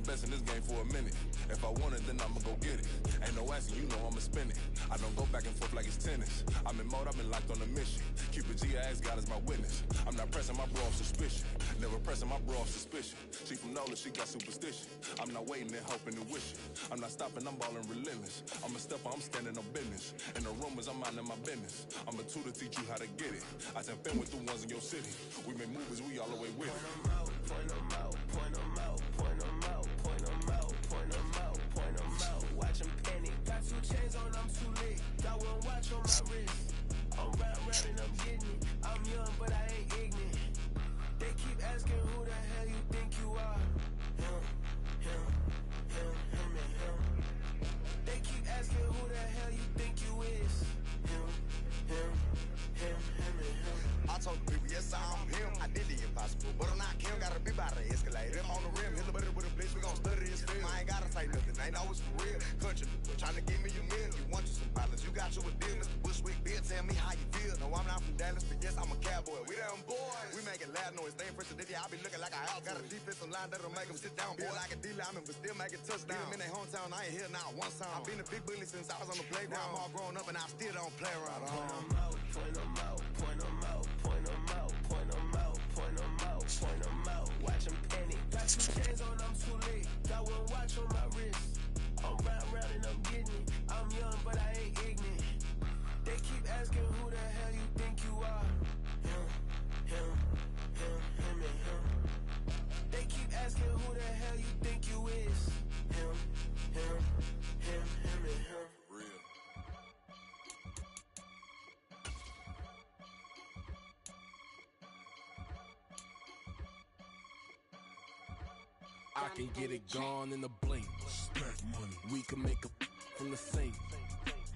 best in this game for a minute. If I want it, then I'ma go get it. Ain't no asking, you know I'ma spin it. I don't go back and forth like it's tennis. I'm in mode, I've been locked on a mission. Cupid G, I ask God as my witness. I'm not pressing my bro off suspicion. Never pressing my bro off suspicion. She from Nola, she got superstition. I'm not waiting and hoping and wishing. I'm not stopping, I'm ballin' relentless. I'm a stepper, I'm standing on business. And the rumors, I'm minding my business. I'm a tutor, teach you how to get it. I send fin with the ones in your city. We make movies, we all the way with it. Point them out, point them out, point them out, point them out, point them out, point them out. Watch them panic. Got 2 chains on, I'm too late. Got 1 watch on my wrist. I'm round and I'm getting it. I'm young, but I ain't ignorant. They keep asking who the hell you think you are. Him and him. They keep asking who the hell you think you is. Him and him. I told the people, yes, I'm him. I did the impossible, but I'm not Kim. Gotta be by the escalator. Him on the rim, hit a better with a blitz. We gon' study his film. I ain't gotta say nothing, ain't always for real. Country, tryna give me a meal. You want you some pilots, you got you a deal. Mr. Bushwick, Bill, tell me how you feel. No, I'm not from Dallas, but yes, I'm a cowboy. We them boys. We making loud noise. Staying president, I be looking like a house. Got a defensive line that'll make them sit down. Boy, like a D-lineman, but still making touchdowns. In their hometown, I ain't here now one time. I've been a big bully since I was on the playground. Now I'm all grown up and I still don't play around. Point them out, point them out, point them out, point them out, point them out, point them out. Watch them panic. Got 2 chains on, I'm too late. Got 1 watch on my wrist. I'm round and I'm getting it. I'm young, but I ain't ignorant. They keep asking who the hell you think you are. Him and him. They keep asking who the hell you think you is. Him and him. Real. I can get it gone in a blink. Stack money. We can make a from the sink.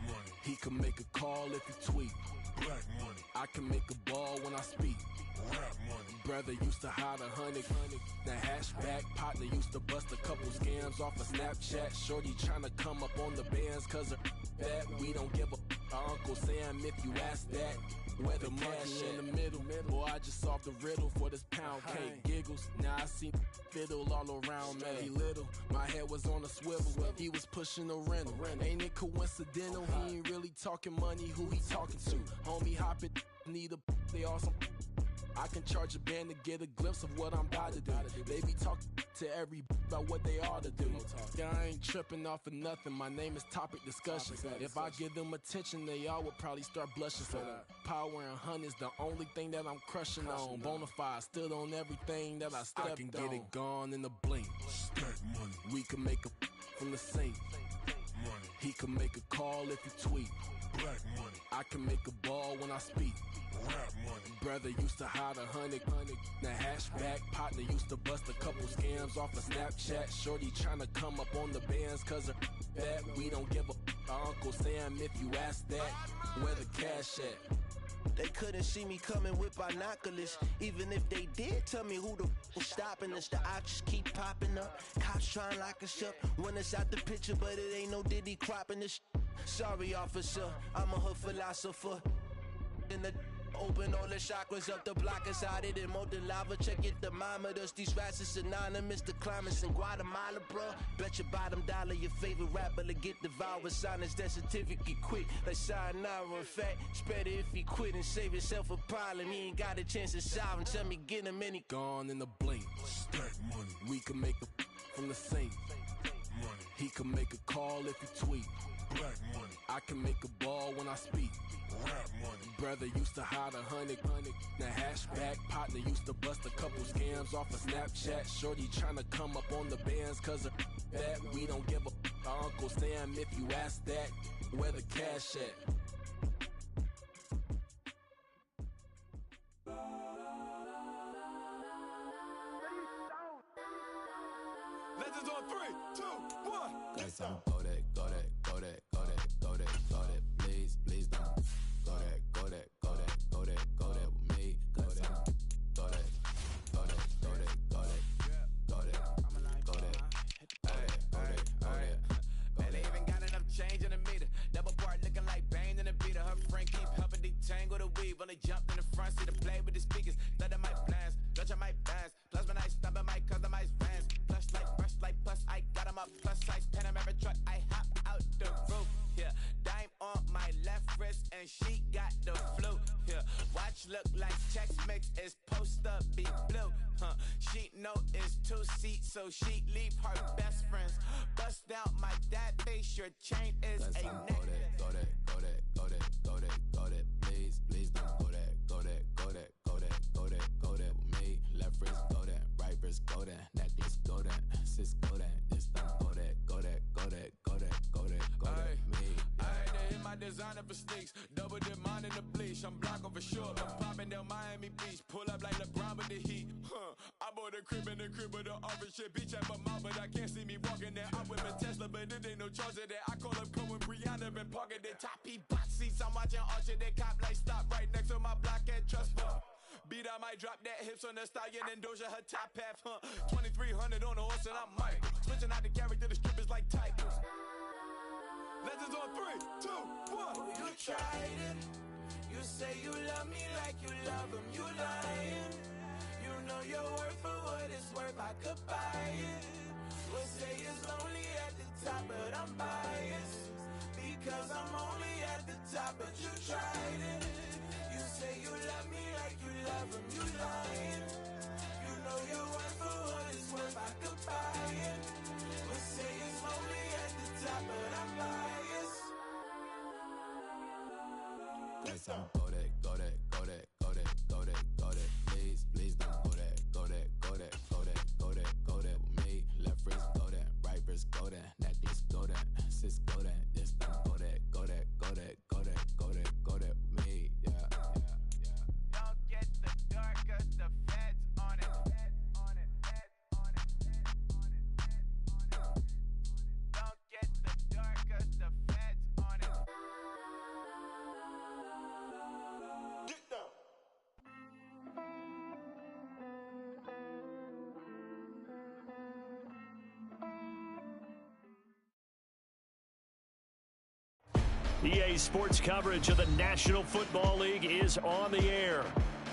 Money. He can make a call if he tweet. Black money. I can make a ball when I speak. Rap money. Brother used to hide 100. The hashback partner used to bust a couple scams off of Snapchat. Shorty tryna come up on the bands cause of that. We don't give a our Uncle Sam if you ask that. Where the cash in the middle. Boy, I just solved the riddle for this pound cake. Giggles, now I see fiddle all around me. Little, my head was on a swivel. He was pushing a rental. Ain't it coincidental? He ain't really talking money. Who he talking to? Homie hopping, need a they awesome. I can charge a band to get a glimpse of what I'm about to do. They be talking to every about what they ought to do. Yeah, I ain't tripping off of nothing. My name is Topic Discussion. If I give them attention, they all would probably start blushing. So power and hunt is the only thing that I'm crushing on. Bonafide stood on everything that I stepped on. I can get it gone in a blink. Stack money. We can make a from the sink. Money. He can make a call if he tweet. Black money. I can make a ball when I speak. Rap money. Brother used to hide 100. The hashback partner used to bust a couple scams off of Snapchat. Shorty tryna come up on the bands cause of that. We don't give a our Uncle Sam if you ask that. Where the cash at? They couldn't see me coming with binoculars. Even if they did, tell me who the was stopping us. The options keep popping up. Cops trying to lock us up. When it's out the picture, but it ain't no Diddy cropping this. Sorry, officer, I'm a hood philosopher. In the open all the chakras up, the block is out it and molten lava. Check your thermometers, these rats is synonymous. The climates in Guatemala, bro. Bet your bottom dollar your favorite rapper to get devoured. Sign his death certificate quick, like sayonara. In fact, it's better if he quit and save himself a problem. He ain't got a chance to solve and tell me get him any. Gone in the blink. Stack money. We can make a from the sink. Money. He can make a call if he tweet. Black money. I can make a ball when I speak. Rap money. Brother used to hide 100. The hashback partner used to bust a couple scams off of Snapchat. Shorty tryna come up on the bands cause of that. We don't give a our Uncle Sam if you ask that. Where the cash at? Legends on 3, 2, 1. Got some go that, go that, go that, go that, go that, go that. Please, please don't. Go that, go that, go that, go that, go that with me. Go that, go that, go that, go that, go that, go that, go that, go that, go that. Man, they even got enough change in the meter. Double part looking like Bane in the beater. Her friend keep helping detangle the weave. Only jumped in the front seat to play with the speakers. Thought I might blast, Dutch I might pass. Plus when I stop, I might customize fans. Plush like brush like plus and she got the flu. Yeah, watch look like Tex-Mex is post up be blue. She know it's 2 seats, so she leave her best friends. Bust out my dad face, your chain is a neck. Go that, please don't go that, go that with me. Left wrist go that, right wrist go that, necklace go that, sis go that, this don't go that, me. I had to hit my designer for sneaks, double dip mine in the bleach. I'm blocking for sure, I'm popping down Miami Beach, pull up like LeBron with the heat. I bought a crib in the crib with the office shit, beach at my mouth, but I can't see me walking there. I'm with a Tesla, but it ain't no charger there. I call up Cohen, Brianna, been parking the top P box seats. I'm watching Archer, they cop like stop right next to my block at Trust Fund. Beat, I might drop that hips on the stallion and Doja her top half, 2300 on the horse and I'm Mike. Switching out the character, the strippers like Tigers. Legends on 3, 2, 1. Oh, you tried it. You say you love me like you love him. You lying. You know your worth for what it's worth. I could buy it. We'll say it's lonely at the top, but I'm biased because I'm only at the top. But you tried it. You say you love me like you love him. You lying. You know your worth for what it's worth. I could buy it. We'll say it's lonely at the top, but I'm biased. Go that, please don't go that, go that with me. Left wrist go that, right wrist go that, necklace go that, sis go that, this don't go that with me. Yeah. Don't get the dark, cause the feds on it. Don't get the dark, cause the feds on it. Get down. EA Sports coverage of the National Football League is on the air.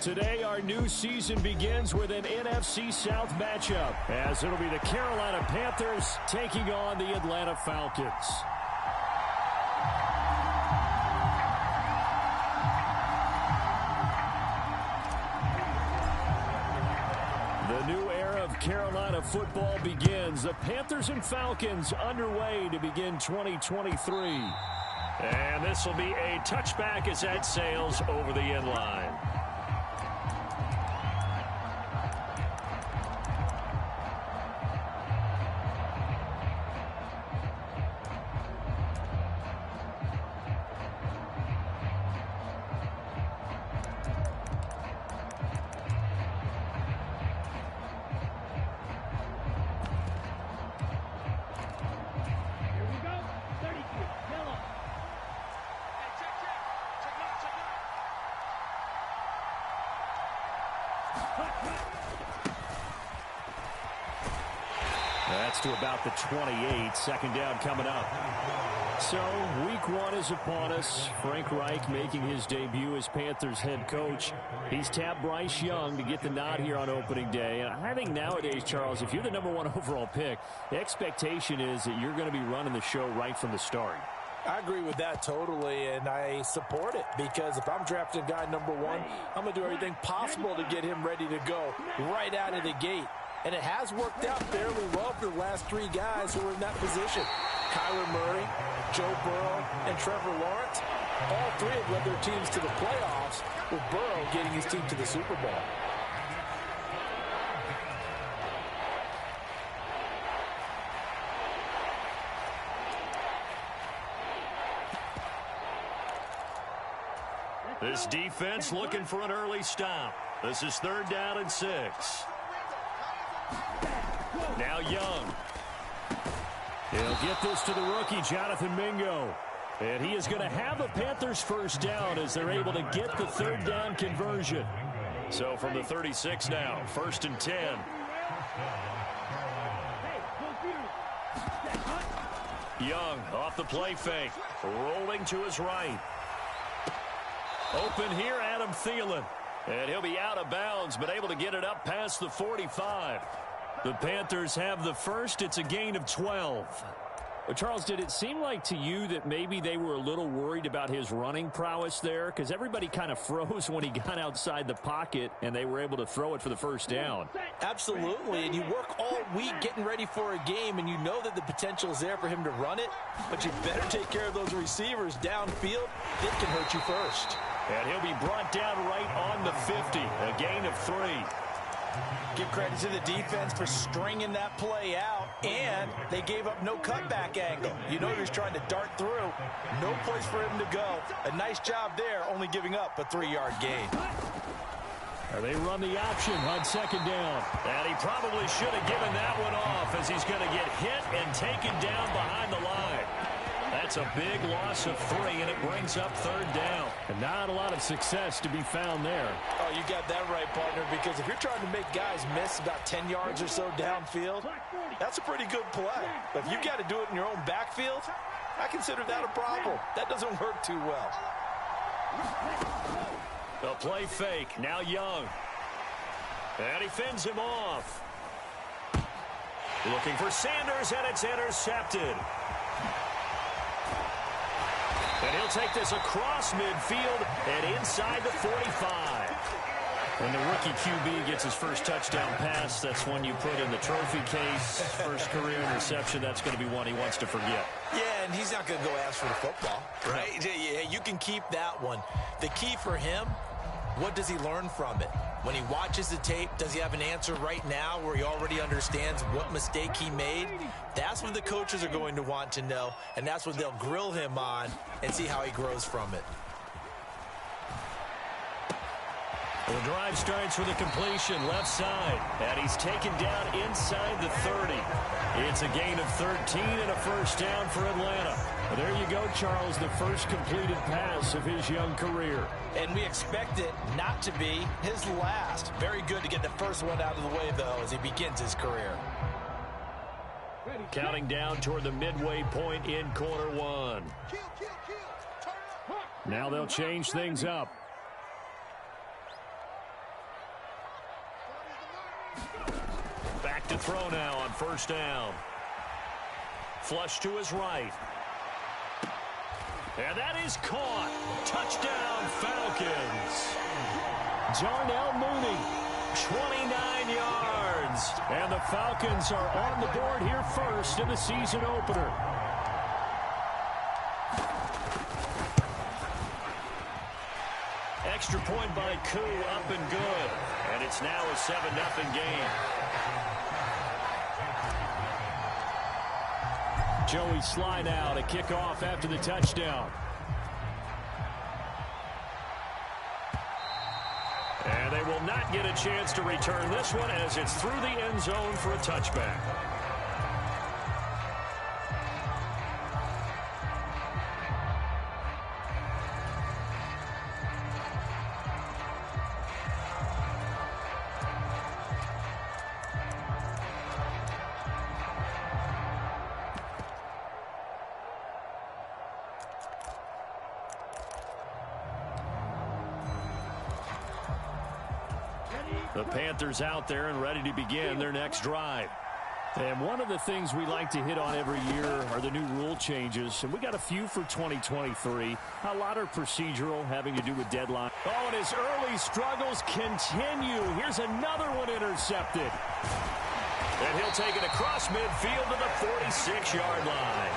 Today, our new season begins with an NFC South matchup, as it'll be the Carolina Panthers taking on the Atlanta Falcons. The new era of Carolina football begins. The Panthers and Falcons underway to begin 2023. And this will be a touchback as that sails over the end line. That's to about the 28. Second down coming up. So, week one is upon us. Frank Reich making his debut as Panthers head coach. He's tapped Bryce Young to get the nod here on opening day. And I think nowadays, Charles, if you're the number one overall pick, the expectation is that you're going to be running the show right from the start. I agree with that totally, and I support it because if I'm drafting guy number one, I'm going to do everything possible to get him ready to go right out of the gate. And it has worked out fairly well for the last three guys who are in that position. Kyler Murray, Joe Burrow, and Trevor Lawrence. All three have led their teams to the playoffs, with Burrow getting his team to the Super Bowl. This defense looking for an early stop. This is 3rd down and 6. Now Young. He'll get this to the rookie, Jonathan Mingo. And he is going to have a Panthers first down as they're able to get the 3rd down conversion. So from the 36 now, 1st and 10. Young off the play fake, rolling to his right. Open here, Adam Thielen. And he'll be out of bounds, but able to get it up past the 45. The Panthers have the first. It's a gain of 12. Well, Charles, did it seem like to you that maybe they were a little worried about his running prowess there? Because everybody kind of froze when he got outside the pocket, and they were able to throw it for the first down. Absolutely, and you work all week getting ready for a game, and you know that the potential is there for him to run it, but you better take care of those receivers downfield. It can hurt you first. And he'll be brought down right on the 50, a gain of 3. Give credit to the defense for stringing that play out, and they gave up no cutback angle. You know he was trying to dart through. No place for him to go. A nice job there, only giving up a 3-yard gain. They run the option on second down. And he probably should have given that one off as he's going to get hit and taken down behind the line. That's a big loss of 3, and it brings up third down. And not a lot of success to be found there. Oh, you got that right, partner, because if you're trying to make guys miss about 10 yards or so downfield, that's a pretty good play. But if you've got to do it in your own backfield, I consider that a problem. That doesn't work too well. The play fake, now Young. And he fends him off. Looking for Sanders, and it's intercepted. And he'll take this across midfield and inside the 45. When the rookie QB gets his first touchdown pass, that's one you put in the trophy case. First career interception, that's going to be one he wants to forget. Yeah, and he's not going to go ask for the football, right? Yeah, you can keep that one. The key for him, what does he learn from it? When he watches the tape, does he have an answer right now where he already understands what mistake he made? That's what the coaches are going to want to know, and that's what they'll grill him on and see how he grows from it. The drive starts with a completion left side, and he's taken down inside the 30. It's a gain of 13 and a first down for Atlanta. There you go, Charles, the first completed pass of his young career. And we expect it not to be his last. Very good to get the first one out of the way, though, as he begins his career. Counting down toward the midway point in quarter one. Now they'll change things up. Back to throw now on first down. Flush to his right. And that is caught. Touchdown, Falcons. Darnell Mooney, 29 yards. And the Falcons are on the board here first in the season opener. Extra point by Koo, up and good. And it's now a 7-0 game. Joey Sly now to kick off after the touchdown. And they will not get a chance to return this one as it's through the end zone for a touchback. The Panthers out there and ready to begin their next drive. And one of the things we like to hit on every year are the new rule changes. And we got a few for 2023. A lot are procedural, having to do with deadline. Oh, and his early struggles continue. Here's another one intercepted. And he'll take it across midfield to the 46-yard line.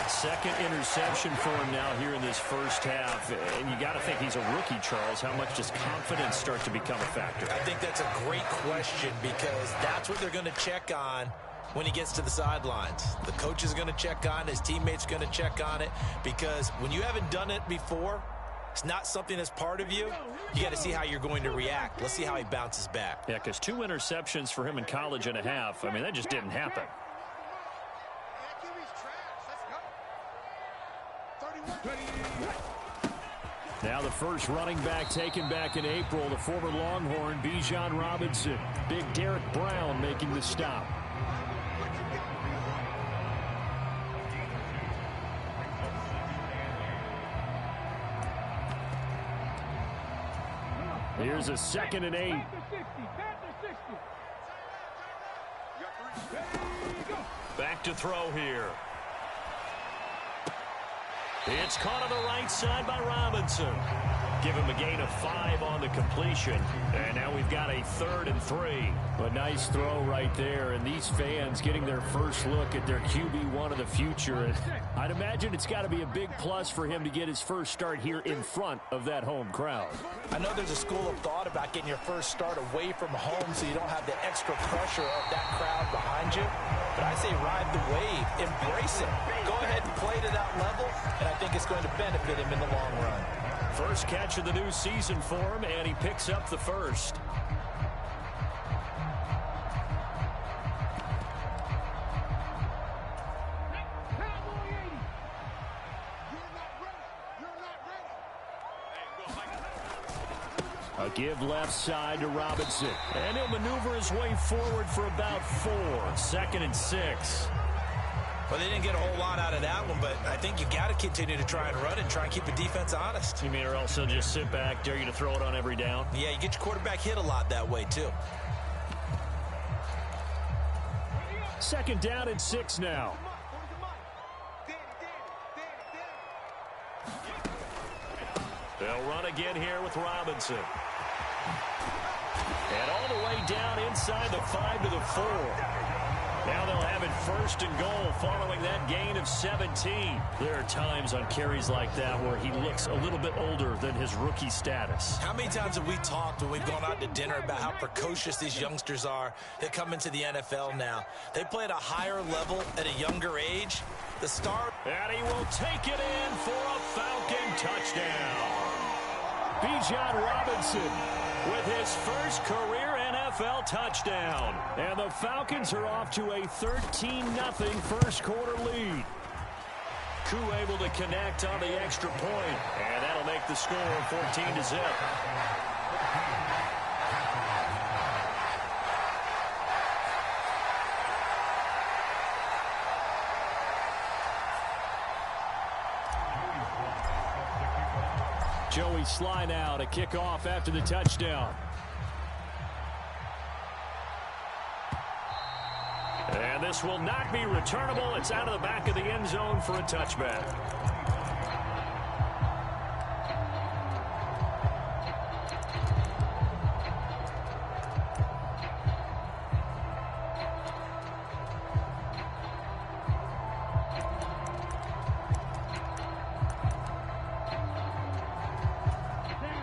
Second interception for him now here in this first half. And you got to think he's a rookie, Charles. How much does confidence start to become a factor? I think that's a great question because that's what they're going to check on when he gets to the sidelines. The coach is going to check on it. His teammates going to check on it because when you haven't done it before, it's not something that's part of you. You got to see how you're going to react. Let's see how he bounces back. Yeah, because 2 interceptions for him in college and a half. I mean, that just didn't happen. Now the first running back taken back in April, the former Longhorn, Bijan Robinson. Big Derek Brown making the stop. Here's a 2nd and 8. Back to throw here. It's caught on the right side by Robinson. Give him a gain of 5 on the completion. And now we've got a 3rd and 3. A nice throw right there. And these fans getting their first look at their QB1 of the future. And I'd imagine it's got to be a big plus for him to get his first start here in front of that home crowd. I know there's a school of thought about getting your first start away from home so you don't have the extra pressure of that crowd behind you. But I say ride the wave. Embrace it. Go ahead and play to that level. And I think it's going to benefit him in the long run. First catch of the new season for him, and he picks up the first. A give left side to Robinson. And he'll maneuver his way forward for about 4. 2nd and 6. Well, they didn't get a whole lot out of that one, but I think you got to continue to try and run and try and keep the defense honest. You mean or else they'll just sit back, dare you to throw it on every down? Yeah, you get your quarterback hit a lot that way, too. 2nd down and 6 now. They'll run again here with Robinson. And all the way down inside the 5 to the 4. Now they'll have it 1st and goal following that gain of 17. There are times on carries like that where he looks a little bit older than his rookie status. How many times have we talked when we've gone out to dinner about how precocious these youngsters are that come into the NFL now? They play at a higher level at a younger age. The star... And he will take it in for a Falcon touchdown. Bijan Robinson with his first career NFL touchdown. And the Falcons are off to a 13-0 first quarter lead. Koo able to connect on the extra point. And that'll make the score 14-0. Joey Sly now to kick off after the touchdown. And this will not be returnable. It's out of the back of the end zone for a touchback.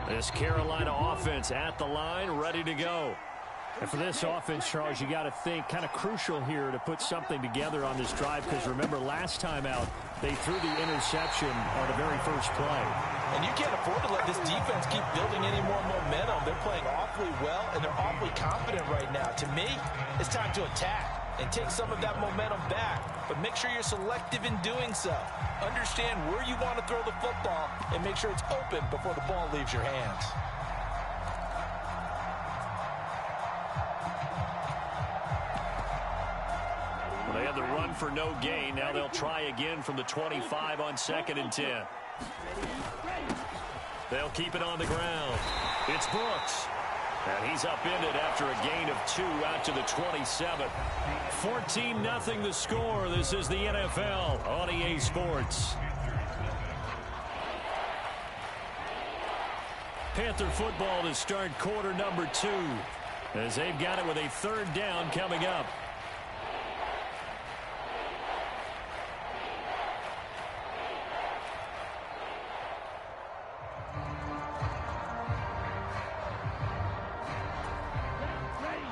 This Carolina offense at the line, ready to go. And for this offense, Charles, you got to think kind of crucial here to put something together on this drive, because remember last time out they threw the interception on the very first play. And you can't afford to let this defense keep building any more momentum. They're playing awfully well, and they're awfully confident right now. To me, it's time to attack and take some of that momentum back. But make sure you're selective in doing so. Understand where you want to throw the football and make sure it's open before the ball leaves your hands. Well, they had the run for no gain. Now they'll try again from the 25 on 2nd and 10. They'll keep it on the ground. It's Brooks. And he's upended after a gain of 2 out to the 27. 14-0 the score. This is the NFL on EA Sports. Panther football to start quarter number 2, as they've got it with a 3rd down coming up.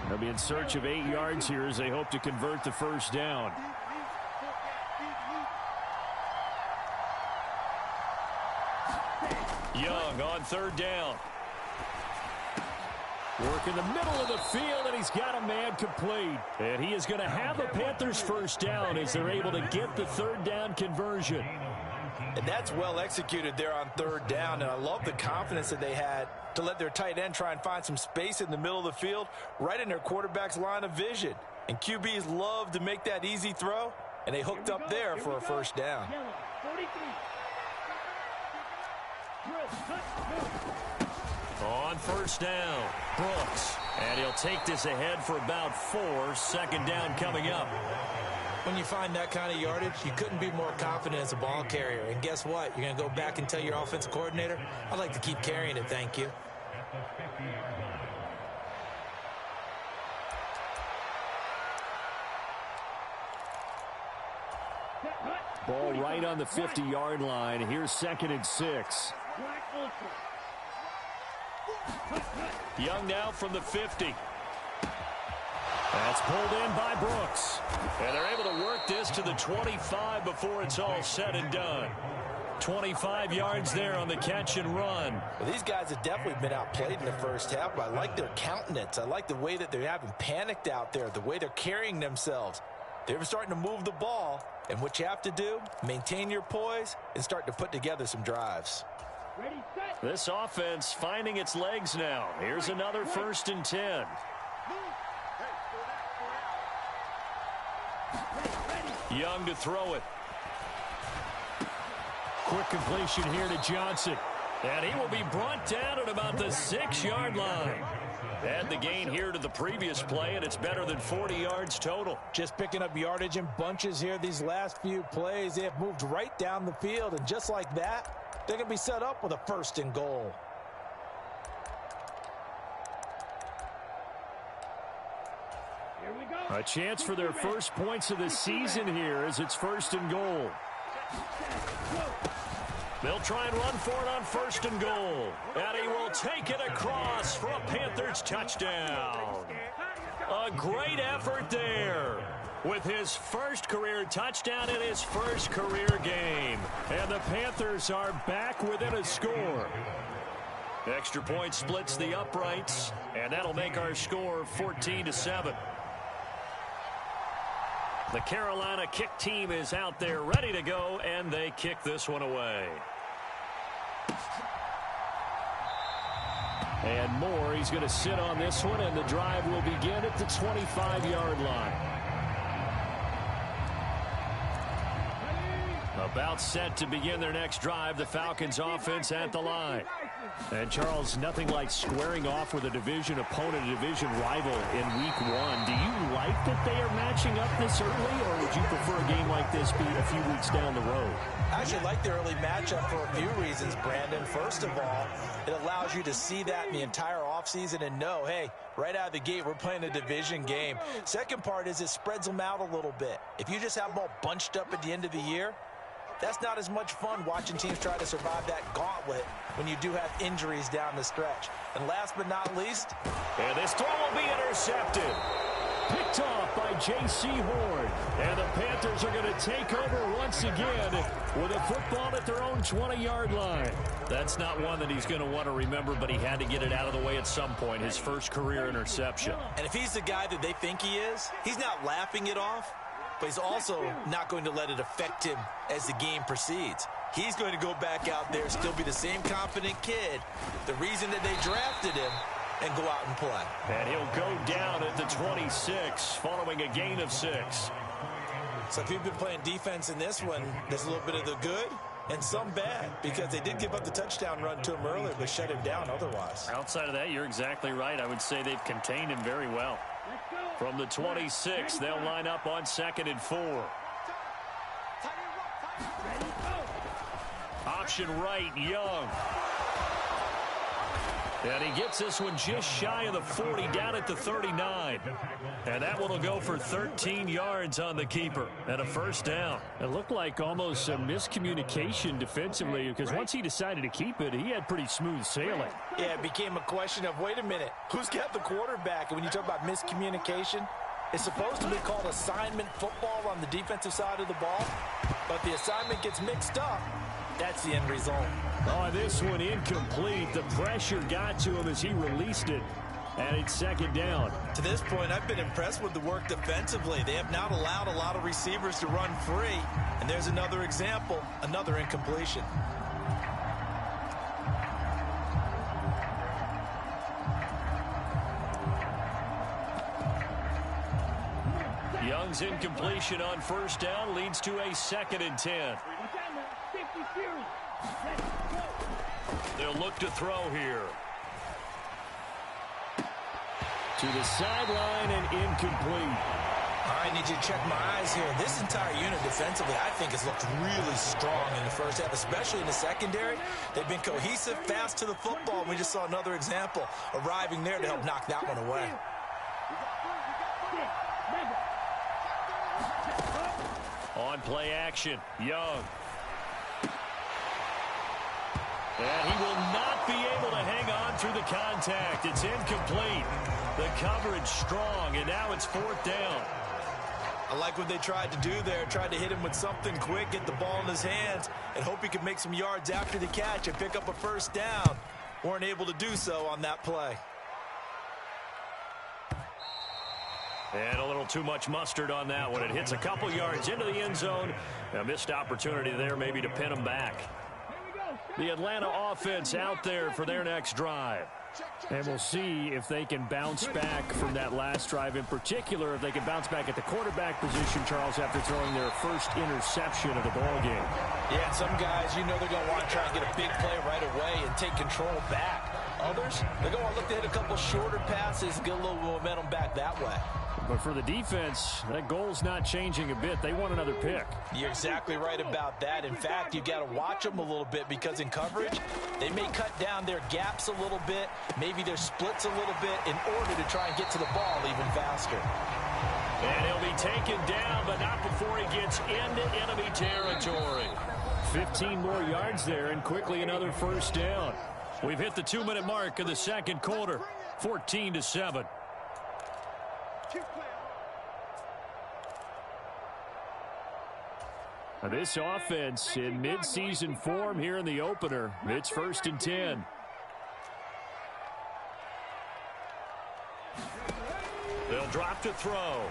They'll be in search of 8 yards here as they hope to convert the first down. Young on 3rd down. Work in the middle of the field, and he's got a man complete. And he is going to have the Panthers first down as they're able to get the 3rd down conversion. And that's well executed there on 3rd down, and I love the confidence that they had to let their tight end try and find some space in the middle of the field, right in their quarterback's line of vision. And QBs love to make that easy throw, and they hooked up there for a first down. On 1st down, Brooks. And he'll take this ahead for about 4. 2nd down coming up. When you find that kind of yardage, you couldn't be more confident as a ball carrier. And guess what? You're going to go back and tell your offensive coordinator, I'd like to keep carrying it, thank you. Ball right on the 50-yard line. Here's 2nd and 6. Young now from the 50. That's pulled in by Brooks. And they're able to work this to the 25 before it's all said and done. 25 yards there on the catch and run. Well, these guys have definitely been outplayed in the first half, but I like their countenance. I like the way that they haven't panicked out there, the way they're carrying themselves. They're starting to move the ball, and what you have to do, maintain your poise and start to put together some drives. This offense finding its legs now. Here's another 1st and 10. Young to throw it. Quick completion here to Johnson. And he will be brought down at about the 6-yard line. Add the gain here to the previous play, and it's better than 40 yards total. Just picking up yardage in bunches here these last few plays. They have moved right down the field, and just like that, they're going to be set up with a 1st and goal. A chance for their first points of the season here as it's 1st and goal. They'll try and run for it on 1st and goal. And he will take it across for a Panthers touchdown. A great effort there with his first career touchdown in his first career game. And the Panthers are back within a score. Extra point splits the uprights, and that'll make our score 14-7. The Carolina kick team is out there ready to go, and they kick this one away. And Moore, he's going to sit on this one, and the drive will begin at the 25-yard line. About set to begin their next drive, the Falcons offense at the line. And Charles, nothing like squaring off with a division opponent, a division rival in week 1. Do you like that they are matching up this early, or would you prefer a game like this be a few weeks down the road? I actually like the early matchup for a few reasons, Brandon. First of all, it allows you to see that in the entire offseason and know, hey, right out of the gate, we're playing a division game. Second part is it spreads them out a little bit. If you just have them all bunched up at the end of the year, that's not as much fun watching teams try to survive that gauntlet when you do have injuries down the stretch. And last but not least, and this throw will be intercepted. Picked off by J.C. Horn. And the Panthers are going to take over once again with a football at their own 20-yard line. That's not one that he's going to want to remember, but he had to get it out of the way at some point, his first career interception. And if he's the guy that they think he is, he's not laughing it off, but he's also not going to let it affect him as the game proceeds. He's going to go back out there, still be the same confident kid, the reason that they drafted him, and go out and play. And he'll go down at the 26 following a gain of 6. So if you've been playing defense in this one, there's a little bit of the good and some bad, because they did give up the touchdown run to him earlier, but shut him down otherwise. Outside of that, you're exactly right. I would say they've contained him very well. From the 26, they'll line up on 2nd and 4. Option right, Young. And he gets this one just shy of the 40, down at the 39. And that one will go for 13 yards on the keeper and a first down. It looked like almost a miscommunication defensively, because once he decided to keep it, he had pretty smooth sailing. Yeah, it became a question of, wait a minute, who's got the quarterback? And when you talk about miscommunication, it's supposed to be called assignment football on the defensive side of the ball, but the assignment gets mixed up. That's the end result. Oh, this one incomplete. The pressure got to him as he released it, and it's 2nd down. To this point, I've been impressed with the work defensively. They have not allowed a lot of receivers to run free, and there's another example, another incompletion. Young's incompletion on first down leads to a 2nd and 10. They'll look to throw here. To the sideline and incomplete. All right, I need you to check my eyes here. This entire unit defensively, I think, has looked really strong in the first half, especially in the secondary. They've been cohesive, fast to the football. We just saw another example arriving there to help knock that one away. On play action, Young. And he will not be able to hang on through the contact. It's incomplete. The coverage strong, and now it's 4th down. I like what they tried to do there. Tried to hit him with something quick, get the ball in his hands, and hope he could make some yards after the catch and pick up a first down. Weren't able to do so on that play. And a little too much mustard on that one. It hits a couple yards into the end zone. A missed opportunity there maybe to pin him back. The Atlanta offense out there for their next drive. And we'll see if they can bounce back from that last drive, in particular if they can bounce back at the quarterback position, Charles, after throwing their first interception of the ball game. Yeah, some guys, you know they're going to want to try and get a big play right away and take control back. Others, they're going to look to hit a couple shorter passes, get a little momentum back that way. But for the defense, that goal's not changing a bit. They want another pick. You're exactly right about that. In fact, you've got to watch them a little bit because in coverage, they may cut down their gaps a little bit, maybe their splits a little bit in order to try and get to the ball even faster. And he'll be taken down, but not before he gets into enemy territory. 15 more yards there, and quickly another first down. We've hit the 2-minute mark of the second quarter, 14-7. This offense in midseason form here in the opener. It's 1st and 10. They'll drop to throw.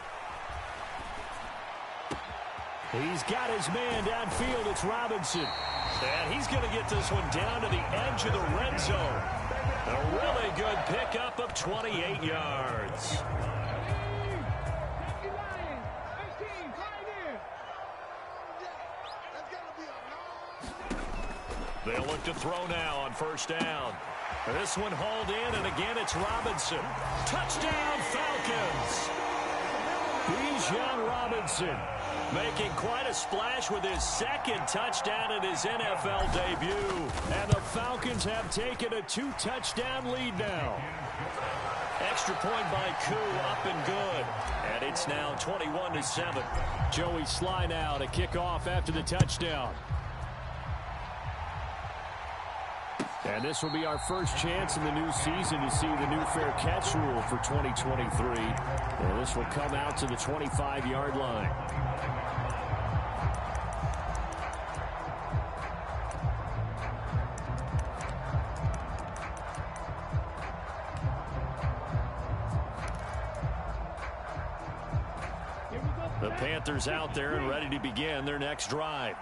He's got his man downfield. It's Robinson. And he's going to get this one down to the edge of the red zone. A really good pickup of 28 yards. They'll look to throw now on first down. This one hauled in, and again it's Robinson. Touchdown, Falcons! Bijan Robinson making quite a splash with his second touchdown in his NFL debut. And the Falcons have taken a 2-touchdown lead now. Extra point by Koo, up and good. And it's now 21-7. Joey Sly now to kick off after the touchdown. And this will be our first chance in the new season to see the new fair catch rule for 2023. And this will come out to the 25-yard line. The Panthers out there and ready to begin their next drive.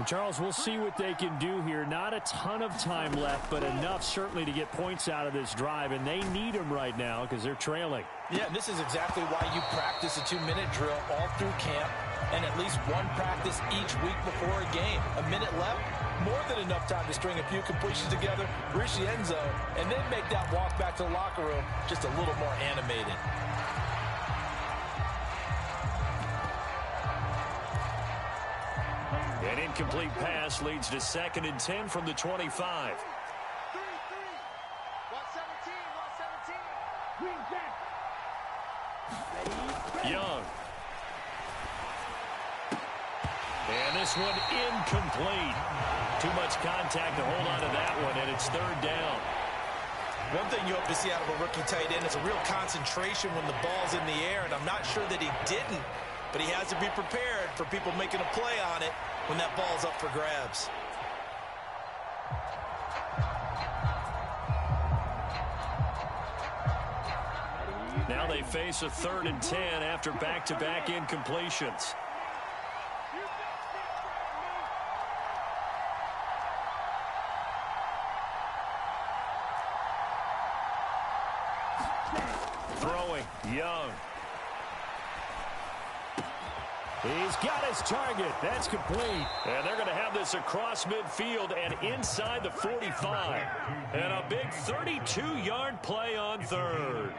Charles, we'll see what they can do here. Not a ton of time left, but enough certainly to get points out of this drive, and they need them right now because they're trailing. Yeah, this is exactly why you practice a 2-minute drill all through camp and at least one practice each week before a game. A minute left, more than enough time to string a few completions together, reach the end zone, and then make that walk back to the locker room just a little more animated. An incomplete pass leads to 2nd and 10 from the 25. Young. And this one incomplete. Too much contact to hold on to that one, and it's 3rd down. One thing you hope to see out of a rookie tight end is a real concentration when the ball's in the air, and I'm not sure that he didn't, but he has to be prepared for people making a play on it when that ball's up for grabs. Now they face a 3rd and 10 after back-to-back incompletions. Throwing, Young. He's got his target. That's complete. And they're going to have this across midfield and inside the 45. And a big 32-yard play on 3rd.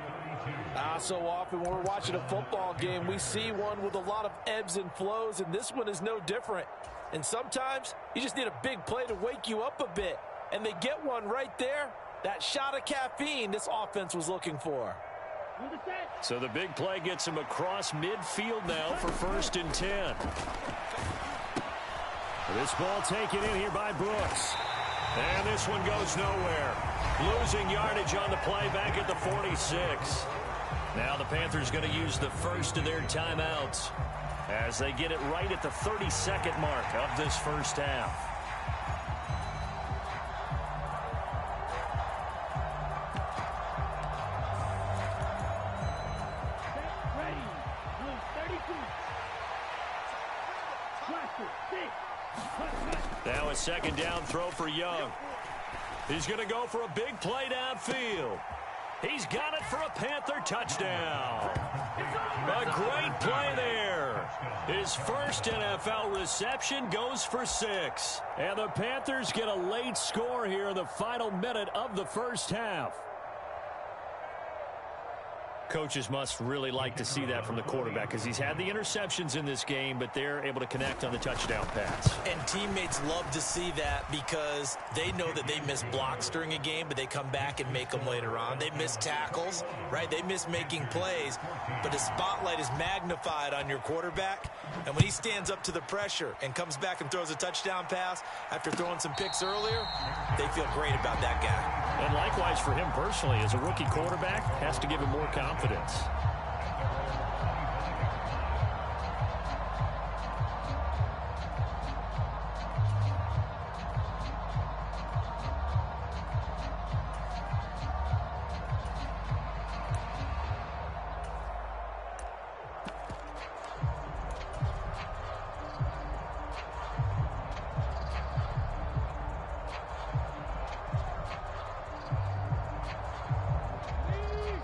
So often when we're watching a football game, we see one with a lot of ebbs and flows, and this one is no different. And sometimes you just need a big play to wake you up a bit. And they get one right there. That shot of caffeine this offense was looking for. So the big play gets him across midfield now for 1st and 10. This ball taken in here by Brooks. And this one goes nowhere. Losing yardage on the play back at the 46. Now the Panthers going to use the first of their timeouts as they get it right at the 32nd mark of this first half. Now a 2nd down throw for Young. He's going to go for a big play downfield. He's got it for a Panther touchdown. A great play there. His first NFL reception goes for 6. And the Panthers get a late score here in the final minute of the first half. Coaches must really like to see that from the quarterback because he's had the interceptions in this game, but they're able to connect on the touchdown pass. And teammates love to see that because they know that they miss blocks during a game, but they come back and make them later on. They miss tackles, right? They miss making plays, but the spotlight is magnified on your quarterback. And when he stands up to the pressure and comes back and throws a touchdown pass after throwing some picks earlier, they feel great about that guy. And likewise for him personally, as a rookie quarterback, has to give him more confidence.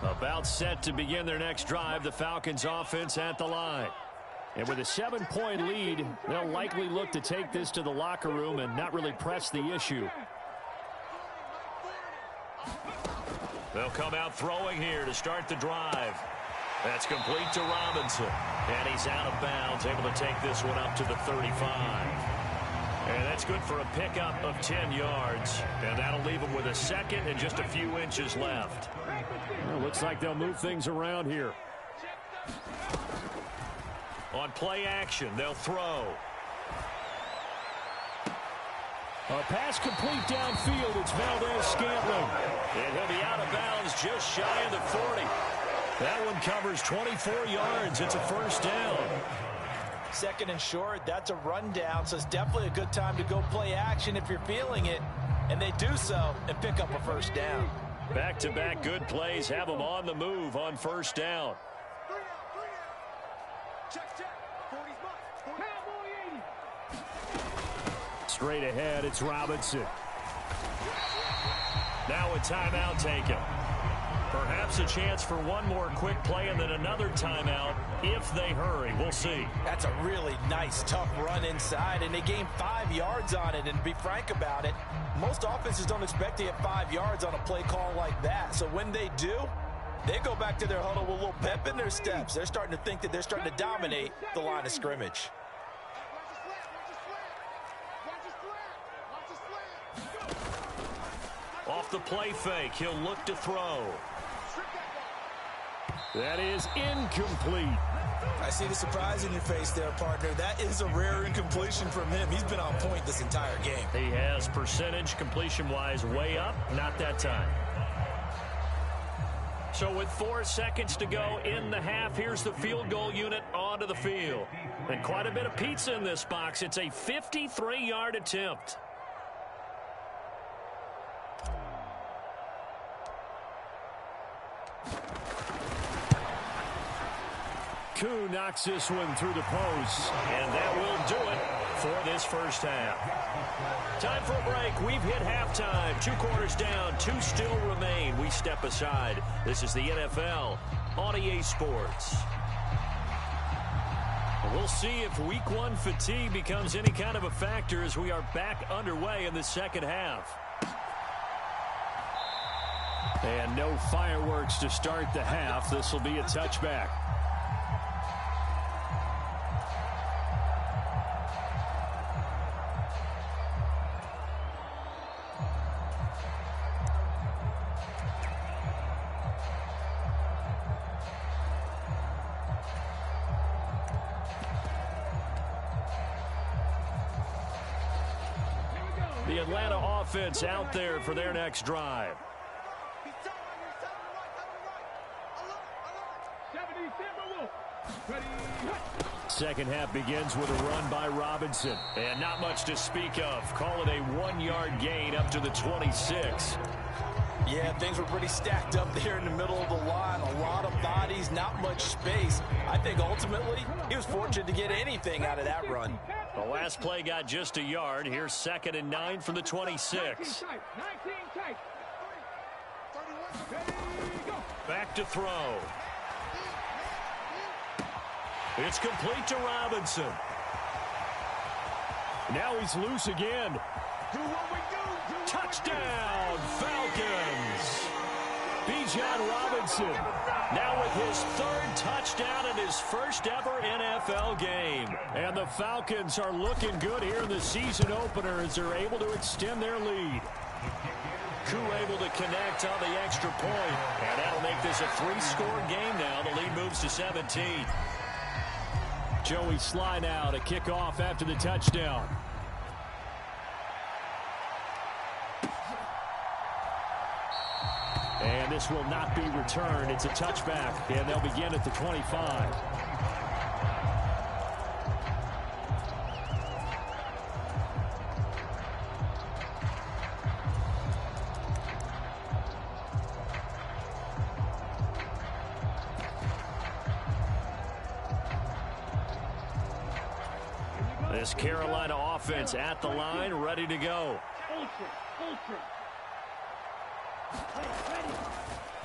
About set to begin their next drive, the Falcons offense at the line. And with a 7-point lead, they'll likely look to take this to the locker room and not really press the issue. They'll come out throwing here to start the drive. That's complete to Robinson. And he's out of bounds, able to take this one up to the 35. And that's good for a pickup of 10 yards. And that'll leave him with a 2nd and just a few inches left. Well, looks like they'll move things around here. On play action, they'll throw. A pass complete downfield. It's Valdez-Scantling. And he'll be out of bounds just shy of the 40. That one covers 24 yards. It's a 1st down. 2nd and short, that's a rundown, so it's definitely a good time to go play action if you're feeling it. And they do so and pick up a 1st down. Back-to-back good plays have them on the move on 1st down. Straight ahead, it's Robinson. Now a timeout taken. Perhaps a chance for one more quick play and then another timeout if they hurry. We'll see. That's a really nice, tough run inside, and they gained 5 yards on it. And to be frank about it, most offenses don't expect to get 5 yards on a play call like that. So when they do, they go back to their huddle with a little pep in their steps. They're starting to think that they're starting to dominate the line of scrimmage. Off the play fake, he'll look to throw. That is incomplete. I see the surprise in your face there, partner. That is a rare incompletion from him. He's been on point this entire game. He has percentage completion-wise way up, not that time. So with 4 seconds to go in the half, here's the field goal unit onto the field. And quite a bit of pizza in this box. It's a 53-yard attempt. Koo knocks this one through the post, and that will do it for this first half. Time for a break. We've hit halftime. 2 quarters down, 2 still remain. We step aside. This is the NFL on EA Sports. We'll see if Week 1 fatigue becomes any kind of a factor as we are back underway in the second half. And no fireworks to start the half. This will be a touchback. The Atlanta offense out there for their next drive. Second half begins with a run by Robinson. And not much to speak of. Call it a 1-yard gain up to the 26. Yeah, things were pretty stacked up there in the middle of the line. A lot of bodies, not much space. I think ultimately he was fortunate to get anything out of that run. The last play got just a yard. Here's 2nd and 9 from the 26. Back to throw. It's complete to Robinson. Now he's loose again. Touchdown, Falcons. Bijan Robinson now with his 3rd touchdown in his first ever NFL game. And the Falcons are looking good here in the season opener as they're able to extend their lead. Koo able to connect on the extra point. And that'll make this a 3-score game now. The lead moves to 17. Joey Sly now to kick off after the touchdown. And this will not be returned. It's a touchback, and they'll begin at the 25. This Carolina offense at the line, ready to go.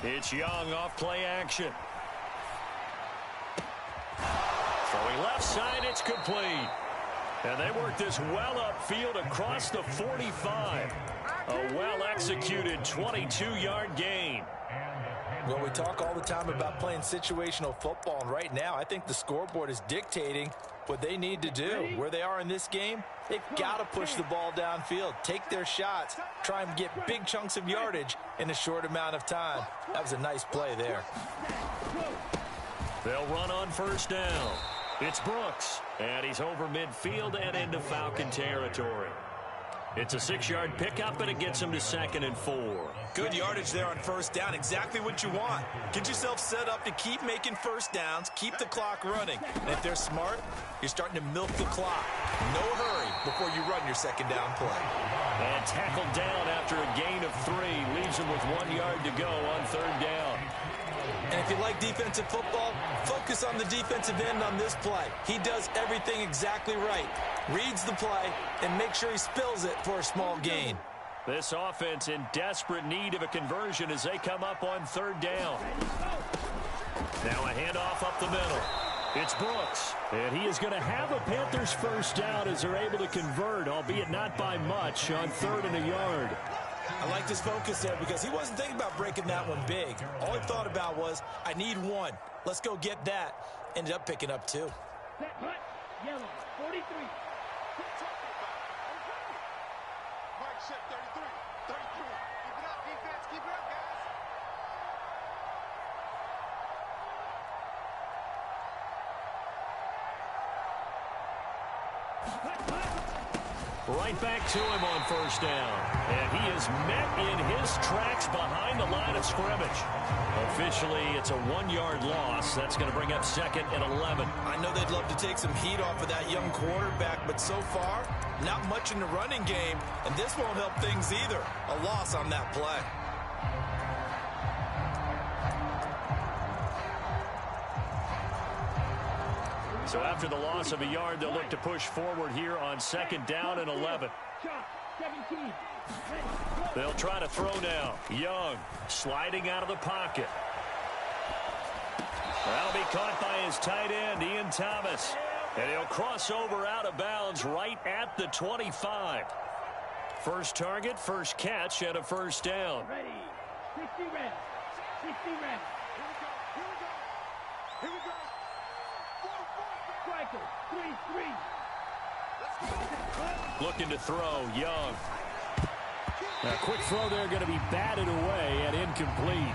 It's Young off play action. Throwing left side, it's complete. And they work this well upfield across the 45. A well-executed 22-yard gain. Well, we talk all the time about playing situational football, and right now I think the scoreboard is dictating what they need to do. Where they are in this game, they've got to push the ball downfield, take their shots, try and get big chunks of yardage in a short amount of time. That was a nice play there. They'll run on 1st down. It's Brooks, and he's over midfield and into Falcon territory. It's a 6-yard pickup, and it gets him to 2nd and 4. Good yardage there on 1st down. Exactly what you want. Get yourself set up to keep making 1st downs, keep the clock running. And if they're smart, you're starting to milk the clock. No hurry before you run your 2nd down play. And tackled down after a gain of 3. Leaves him with 1 yard to go on 3rd down. And if you like defensive football, focus on the defensive end on this play. He does everything exactly right. Reads the play and makes sure he spills it for a small gain. This offense in desperate need of a conversion as they come up on 3rd down. Now a handoff up the middle. It's Brooks, and he is going to have a Panthers first down as they're able to convert, albeit not by much, on 3rd and a yard. I liked his focus there because he wasn't thinking about breaking that one big. All he thought about was, I need 1. Let's go get that. Ended up picking up 2. Yellow, 43. Right back to him on 1st down. And he is met in his tracks behind the line of scrimmage. Officially, it's a 1-yard loss. That's going to bring up 2nd and 11. I know they'd love to take some heat off of that young quarterback, but so far, not much in the running game, and this won't help things either. A loss on that play. So after the loss of a yard, they'll look to push forward here on 2nd down and 11. They'll try to throw now. Young sliding out of the pocket. That'll be caught by his tight end, Ian Thomas. And he'll cross over out of bounds right at the 25. First target, first catch, and a 1st down. 60 reps. 60 reps. Here we go. Striker, 3-3. Looking to throw, Young. A quick throw there, going to be batted away and incomplete.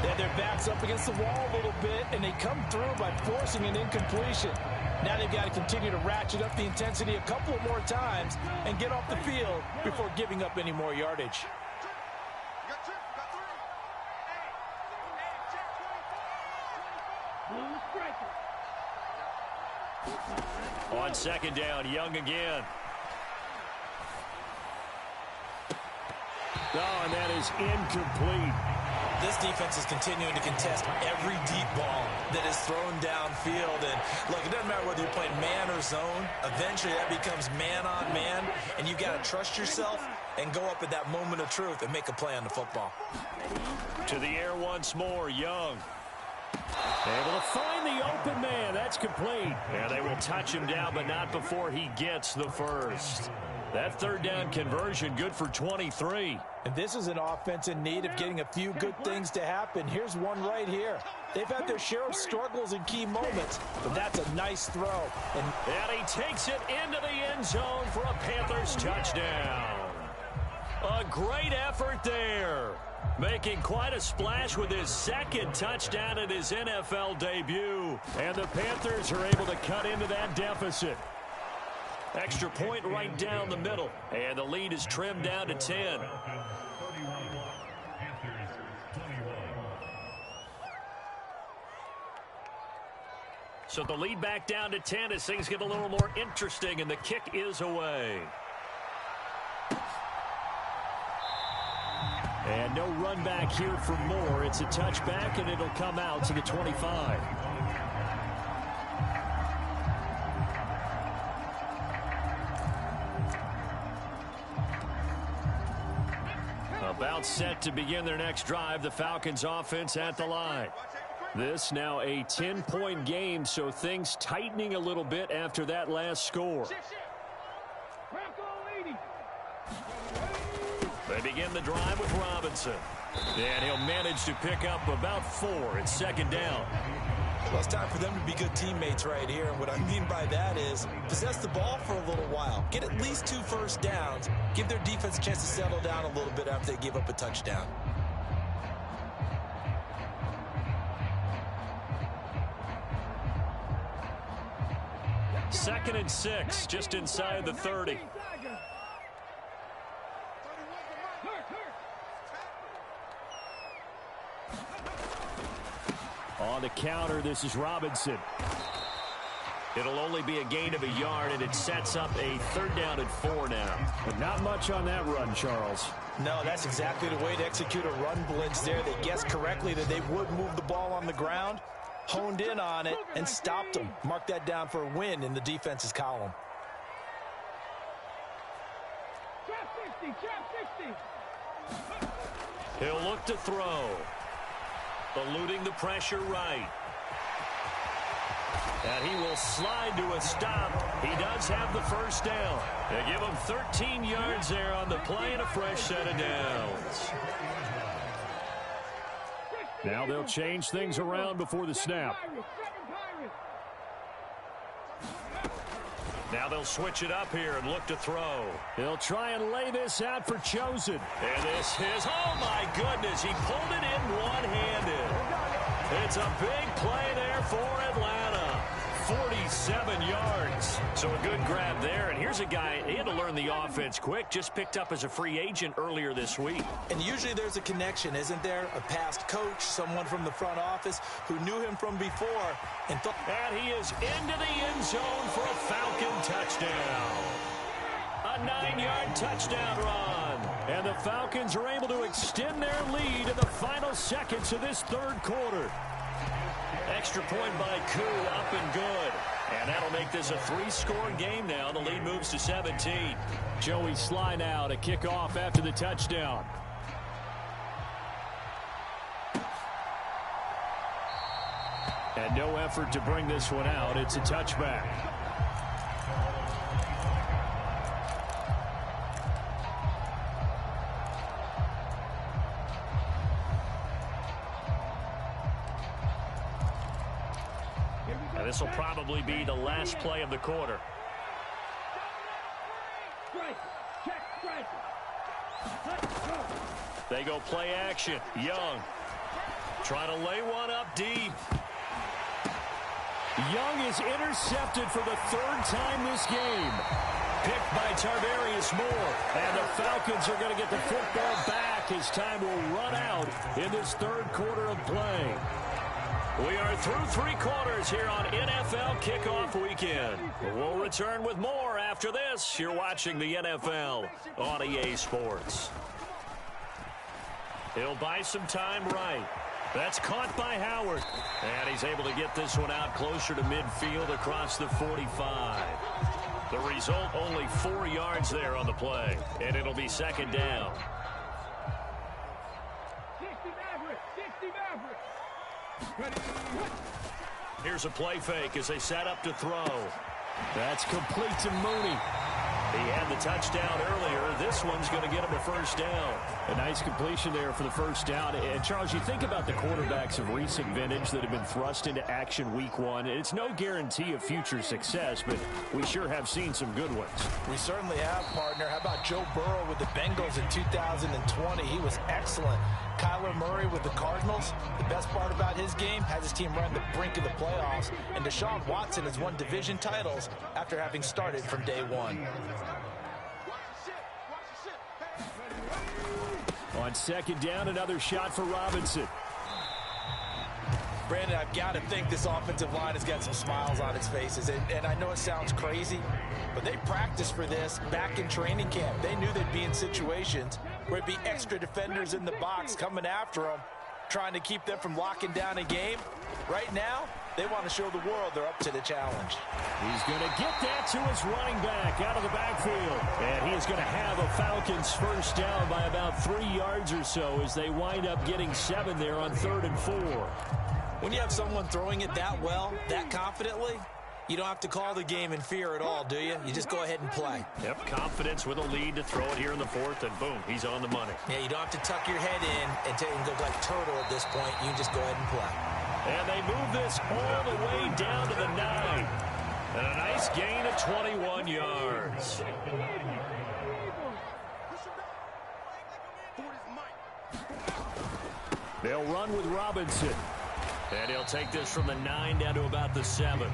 They had their backs up against the wall a little bit, and they come through by forcing an incompletion. Now they've got to continue to ratchet up the intensity a couple of more times and get off the field before giving up any more yardage. Blue striker. On second down, Young again. Oh, and that is incomplete. This defense is continuing to contest every deep ball that is thrown downfield. And look, it doesn't matter whether you're playing man or zone. Eventually that becomes man on man, and you've got to trust yourself and go up at that moment of truth and make a play on the football. To the air once more, Young. Able to find the open man. That's complete. And they will touch him down, but not before he gets the first. That third down conversion, good for 23. And this is an offense in need of getting a few good things to happen. Here's one right here. They've had their share of struggles in key moments, but that's a nice throw. And he takes it into the end zone for a Panthers touchdown. A great effort there. Making quite a splash with his second touchdown in his NFL debut. And the Panthers are able to cut into that deficit. Extra point right down the middle. And the lead is trimmed down to 10. So the lead back down to 10 as things get a little more interesting, and the kick is away. And no run back here for more. It's a touchback, and it'll come out to the 25. About set to begin their next drive. The Falcons offense at the line. This now a 10-point game, so things tightening a little bit after that last score. They begin the drive with Robinson. And he'll manage to pick up about 4. It's second down. Well, it's time for them to be good teammates right here. And what I mean by that is possess the ball for a little while. Get at least 2 first downs. Give their defense a chance to settle down a little bit after they give up a touchdown. Second and 6, just inside the 30. On the counter, this is Robinson. It'll only be a gain of a yard, and it sets up a third down and 4 now. But not much on that run, Charles. No, that's exactly the way to execute a run blitz there. They guessed correctly that they would move the ball on the ground, honed in on it, and stopped them. Mark that down for a win in the defense's column. He'll look to throw. Eluding the pressure right. And he will slide to a stop. He does have the first down. They give him 13 yards there on the play and a fresh set of downs. Now they'll change things around before the snap. Now they'll switch it up here and look to throw. They'll try and lay this out for Chosen. And this is, oh my goodness, he pulled it in one-handed. It's a big play there for Atlanta. 47 yards. So a good grab there. And here's a guy, he had to learn the offense quick, just picked up as a free agent earlier this week. And usually there's a connection, isn't there? A past coach, someone from the front office who knew him from before. And he is into the end zone for a Falcon touchdown. A 9-yard touchdown run. And the Falcons are able to extend their lead in the final seconds of this third quarter. Extra point by Koo, up and good. And that'll make this a 3-score game now. The lead moves to 17. Joey Sly now to kick off after the touchdown. And no effort to bring this one out. It's a touchback. This will probably be the last play of the quarter. They go play action. Young trying to lay one up deep. Young is intercepted for the third time this game. Picked by Tarvarius Moore. And the Falcons are going to get the football back as time will run out in this third quarter of play. We are through 3 quarters here on NFL Kickoff Weekend. We'll return with more after this. You're watching the NFL on EA Sports. He'll buy some time right. That's caught by Howard. And he's able to get this one out closer to midfield across the 45. The result, only 4 yards there on the play. And it'll be second down. Here's a play fake as they set up to throw. That's complete to Mooney. He had the touchdown earlier. This one's going to get him a first down. A nice completion there for the first down. And, Charles, you think about the quarterbacks of recent vintage that have been thrust into action week 1. It's no guarantee of future success, but we sure have seen some good ones. We certainly have, partner. How about Joe Burrow with the Bengals in 2020? He was excellent. Kyler Murray with the Cardinals. The best part about his game has his team run the brink of the playoffs. And Deshaun Watson has won division titles after having started from day 1. On second down, another shot for Robinson. Brandon, I've got to think this offensive line has got some smiles on its faces. And I know it sounds crazy, but they practiced for this back in training camp. They knew they'd be in situations where it'd be extra defenders in the box coming after them, trying to keep them from locking down a game. Right now, they want to show the world they're up to the challenge. He's going to get that to his running back out of the backfield. And he is going to have a Falcons first down by about 3 yards or so as they wind up getting 7 there on 3rd and 4. When you have someone throwing it that well, that confidently, you don't have to call the game in fear at all, do you? You just go ahead and play. Yep, confidence with a lead to throw it here in the 4th, and boom, he's on the money. Yeah, you don't have to tuck your head in and go like turtle at this point. You just go ahead and play. And they move this all the way down to the 9. And a nice gain of 21 yards. They'll run with Robinson. And he'll take this from the 9 down to about the 7.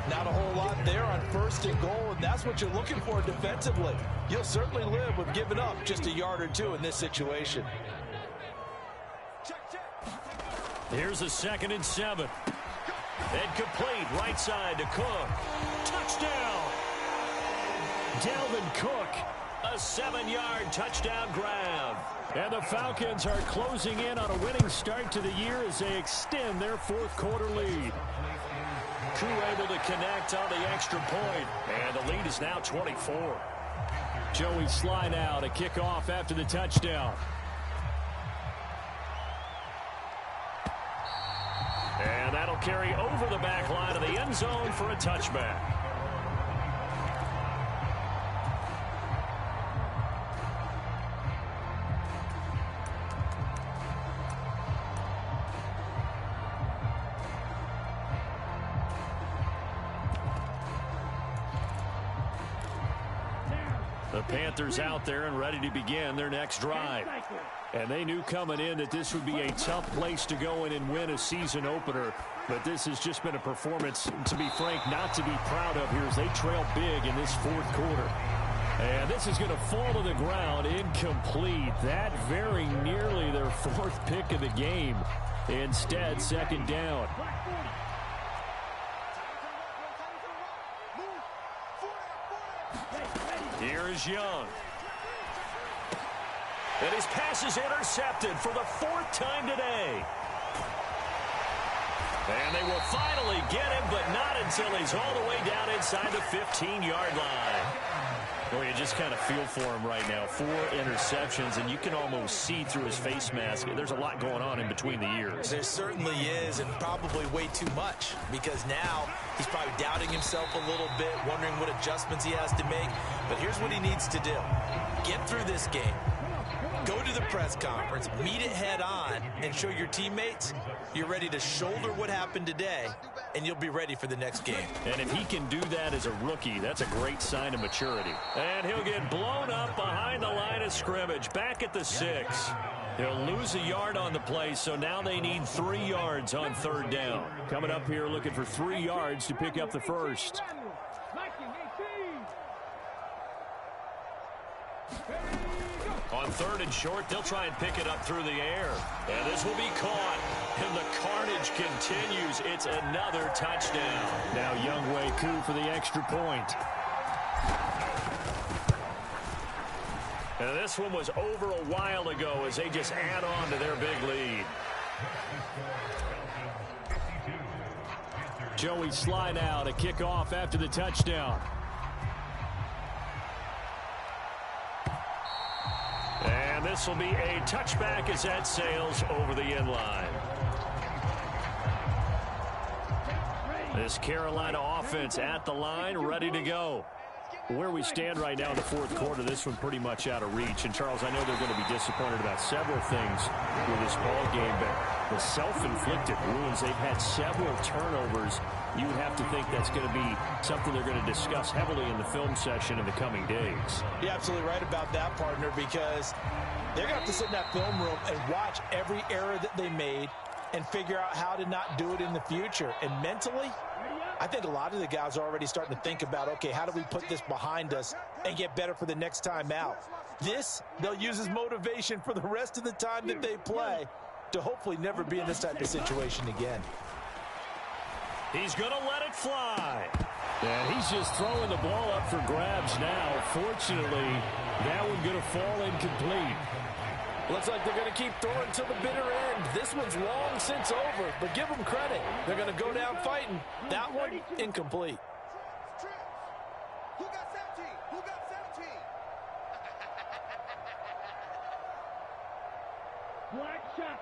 Not a whole lot there on 1st and goal, and that's what you're looking for defensively. You'll certainly live with giving up just a yard or 2 in this situation. Here's a 2nd and 7. And complete right side to Cook. Touchdown! Dalvin Cook, a 7-yard touchdown grab. And the Falcons are closing in on a winning start to the year as they extend their 4th quarter lead. Crew able to connect on the extra point, and the lead is now 24. Joey Sly now to kick off after the touchdown. And that'll carry over the back line of the end zone for a touchback. The Panthers out there and ready to begin their next drive. And they knew coming in that this would be a tough place to go in and win a season opener. But this has just been a performance, to be frank, not to be proud of here as they trail big in this 4th quarter. And this is going to fall to the ground incomplete. That very nearly their 4th pick of the game. Instead, 2nd down. Here is Young. And his pass is intercepted for the 4th time today. And they will finally get him, but not until he's all the way down inside the 15-yard line. Well, you just kind of feel for him right now. 4 interceptions, and you can almost see through his face mask. There's a lot going on in between the ears. There certainly is, and probably way too much, because now he's probably doubting himself a little bit, wondering what adjustments he has to make. But here's what he needs to do. Get through this game. Go to the press conference, meet it head on, and show your teammates you're ready to shoulder what happened today, and you'll be ready for the next game. And if he can do that as a rookie, that's a great sign of maturity. And he'll get blown up behind the line of scrimmage, back at the 6. He'll lose a yard on the play, so now they need 3 yards on 3rd down. Coming up here looking for 3 yards to pick up the first. On 3rd and short, they'll try and pick it up through the air. And this will be caught. And the carnage continues. It's another touchdown. Now wk1 for the extra point. And this one was over a while ago as they just add on to their big lead. Joey slide out, a kickoff after the touchdown. And this will be a touchback as that sails over the end line. This Carolina offense at the line, ready to go. Where we stand right now in the 4th quarter, this one pretty much out of reach. And, Charles, I know they're going to be disappointed about several things with this ball game, but the self-inflicted wounds, they've had several turnovers. You would have to think that's going to be something they're going to discuss heavily in the film session in the coming days. You're absolutely right about that, partner, because they're going to have to sit in that film room and watch every error that they made and figure out how to not do it in the future. And mentally, I think a lot of the guys are already starting to think about, okay, how do we put this behind us and get better for the next time out? This, they'll use as motivation for the rest of the time that they play to hopefully never be in this type of situation again. He's going to let it fly. And he's just throwing the ball up for grabs now. Fortunately, that one going to fall incomplete. Looks like they're going to keep throwing until the bitter end. This one's long since over, but give them credit. They're going to go down fighting. That one, incomplete. Who got 17? Who got 17? Black shot.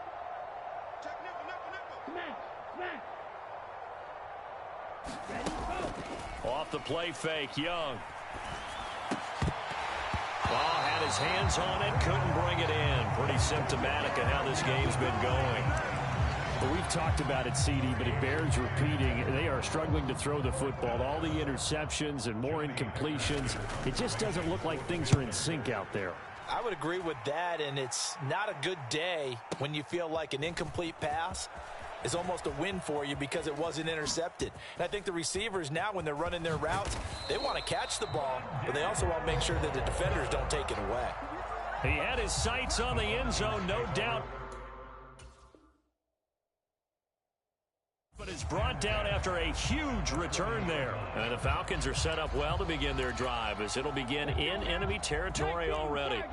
Check nickel. Smash. Ready, go. Off the play fake, Young. Ball had his hands on it, couldn't bring it in. Pretty symptomatic of how this game's been going. But we've talked about it, CD, but it bears repeating. They are struggling to throw the football. All the interceptions and more incompletions. It just doesn't look like things are in sync out there. I would agree with that, and it's not a good day when you feel like an incomplete pass is almost a win for you because it wasn't intercepted. And I think the receivers now, when they're running their routes, they want to catch the ball, but they also want to make sure that the defenders don't take it away. He had his sights on the end zone, no doubt. But it's brought down after a huge return there. And the Falcons are set up well to begin their drive as it'll begin in enemy territory already.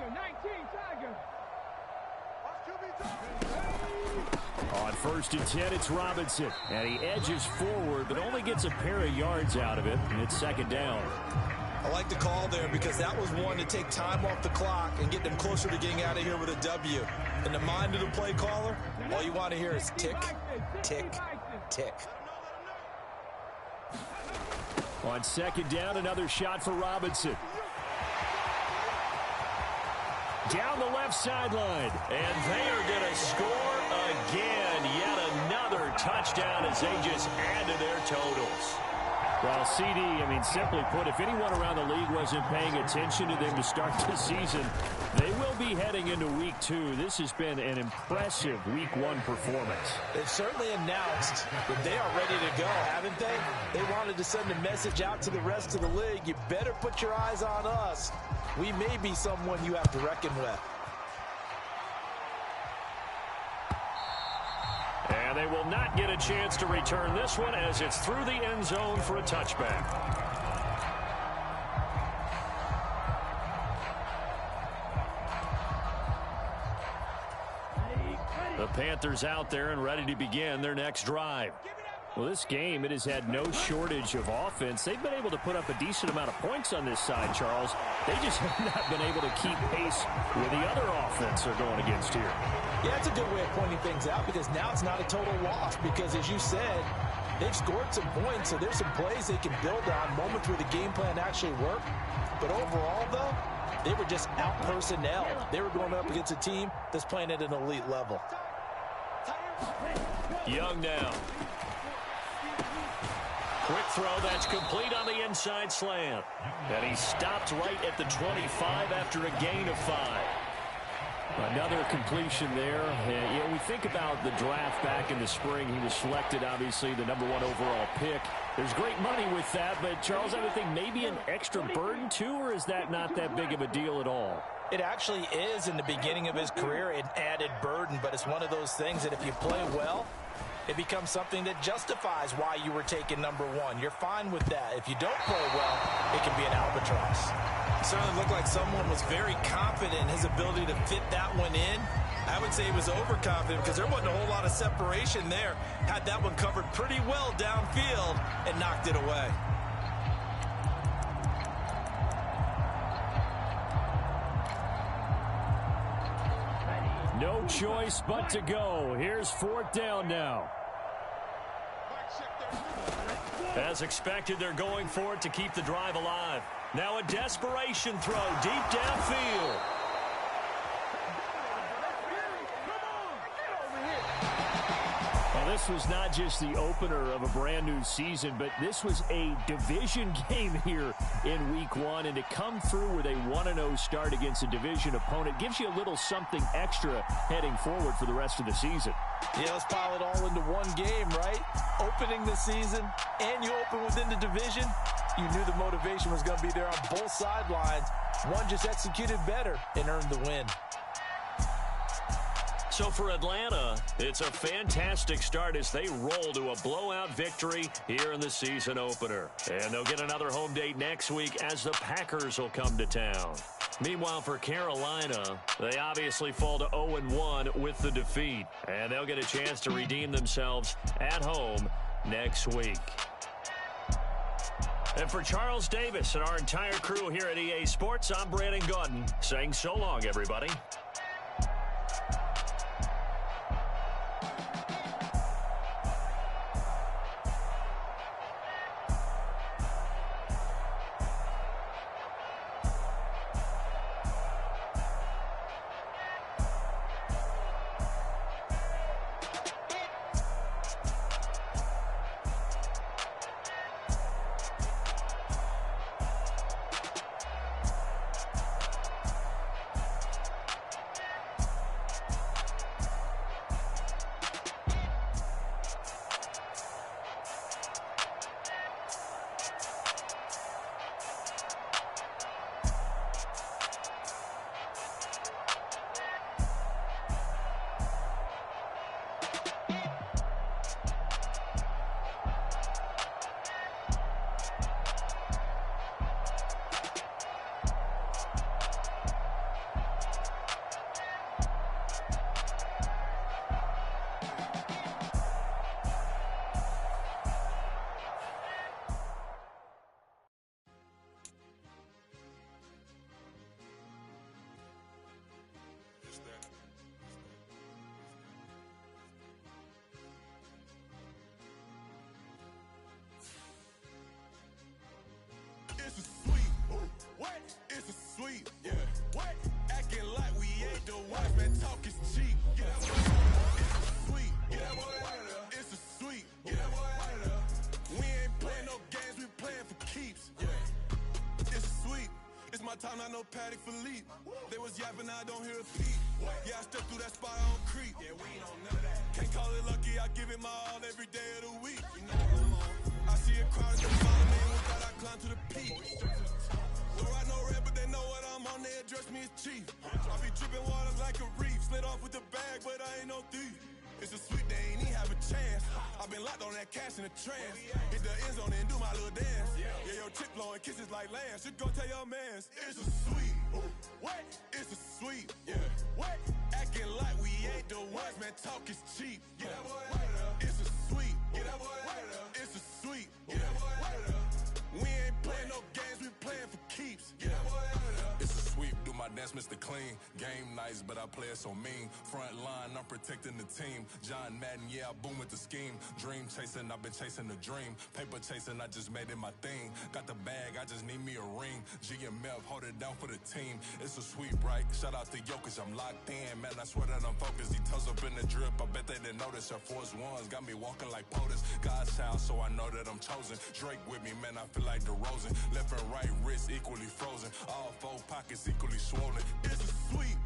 On 1st and 10, it's Robinson. And he edges forward, but only gets a pair of yards out of it. And it's 2nd down. I like the call there because that was one to take time off the clock and get them closer to getting out of here with a W. In the mind of the play caller, all you want to hear is tick, tick, tick. On 2nd down, another shot for Robinson. Down the left sideline. And they are going to score again. Yet another touchdown as they just add to their totals. Well, CD, simply put, if anyone around the league wasn't paying attention to them to start the season, they will be heading into Week 2. This has been an impressive Week 1 performance. They've certainly announced that they are ready to go, haven't they? They wanted to send a message out to the rest of the league. You better put your eyes on us. We may be someone you have to reckon with. And they will not get a chance to return this one as it's through the end zone for a touchback. The Panthers out there and ready to begin their next drive. Well, this game, it has had no shortage of offense. They've been able to put up a decent amount of points on this side, Charles. They just have not been able to keep pace with the other offense they're going against here. Yeah, it's a good way of pointing things out because now it's not a total loss because, as you said, they've scored some points, so there's some plays they can build on, moments where the game plan actually worked. But overall, though, They were just out-personnel. They were going up against a team that's playing at an elite level. Young now. Quick throw, that's complete on the inside slant. And he stopped right at the 25 after a gain of 5. Another completion there. We think about the draft back in the spring. He was selected, obviously, the #1 overall pick. There's great money with that, but Charles, I would think maybe an extra burden too, or is that not that big of a deal at all? It actually is in the beginning of his career an added burden, but it's one of those things that if you play well, it becomes something that justifies why you were taken #1. You're fine with that. If you don't play well, it can be an albatross. It certainly looked like someone was very confident in his ability to fit that one in. I would say he was overconfident because there wasn't a whole lot of separation there. Had that one covered pretty well downfield and knocked it away. No choice but to go. Here's 4th down now. As expected, they're going for it to keep the drive alive. Now a desperation throw deep downfield. Well, this was not just the opener of a brand new season, but this was a division game here in week 1. And to come through with a 1-0 start against a division opponent gives you a little something extra heading forward for the rest of the season. Yeah, let's pile it all into one game, right? Opening the season, and you open within the division. You knew the motivation was going to be there on both sidelines. One just executed better and earned the win. So for Atlanta, it's a fantastic start as they roll to a blowout victory here in the season opener. And they'll get another home date next week as the Packers will come to town. Meanwhile, for Carolina, they obviously fall to 0-1 with the defeat. And they'll get a chance to redeem themselves at home next week. And for Charles Davis and our entire crew here at EA Sports, I'm Brandon Gaudin saying so long, everybody. It's a sweet, what? It's a sweet, yeah. What? Acting like we ain't the ones, man. Talk is cheap. Yeah, it's a sweet, yeah. It's a sweet, yeah. We ain't playing no games, we playing for keeps. Yeah, it's sweet. It's my time, not no Paddock Philippe. They was yapping, I don't hear a peep. Yeah, I stepped through that spot, I don't creep. Yeah, we don't know that. Can't call it lucky, I give it my all every day of the week. You know, I see a crowd that follow me, with that I climb to the peak. Don't ride no red, but they know what I'm on, they address me as chief. I be dripping water like a reef, slid off with the bag, but I ain't no thief. It's a sweet, they ain't even have a chance. I've been locked on that cash in a trance. Hit the end zone and do my little dance. Yeah, your chick blowing kisses like Lance. You go tell your mans. It's a sweet. What? It's a sweet. Yeah. What? Acting like we ain't the ones, man. Talk is cheap. Yeah. It's a sweet. It's a sweet. Yeah. We ain't playing no games, we playing for keeps. Yeah. It's a sweep, do my dance Mr. Clean. Game nice, but I play it so mean. Front line, I'm protecting the team. John Madden, yeah, I boom with the scheme. Dream chasing, I've been chasing the dream. Paper chasing, I just made it my thing. Got the bag, I just need me a ring. G and Mel, hold it down for the team. It's a sweet, right? Shout out to Jokic, I'm locked in. Man, I swear that I'm focused. He toes up in the drip, I bet they didn't notice. Your Force Ones got me walking like POTUS. God's child, so I know that I'm chosen. Drake with me, man, I feel like DeRozan. Left and right wrist equally frozen. All four pockets equally swollen. It's a sweet,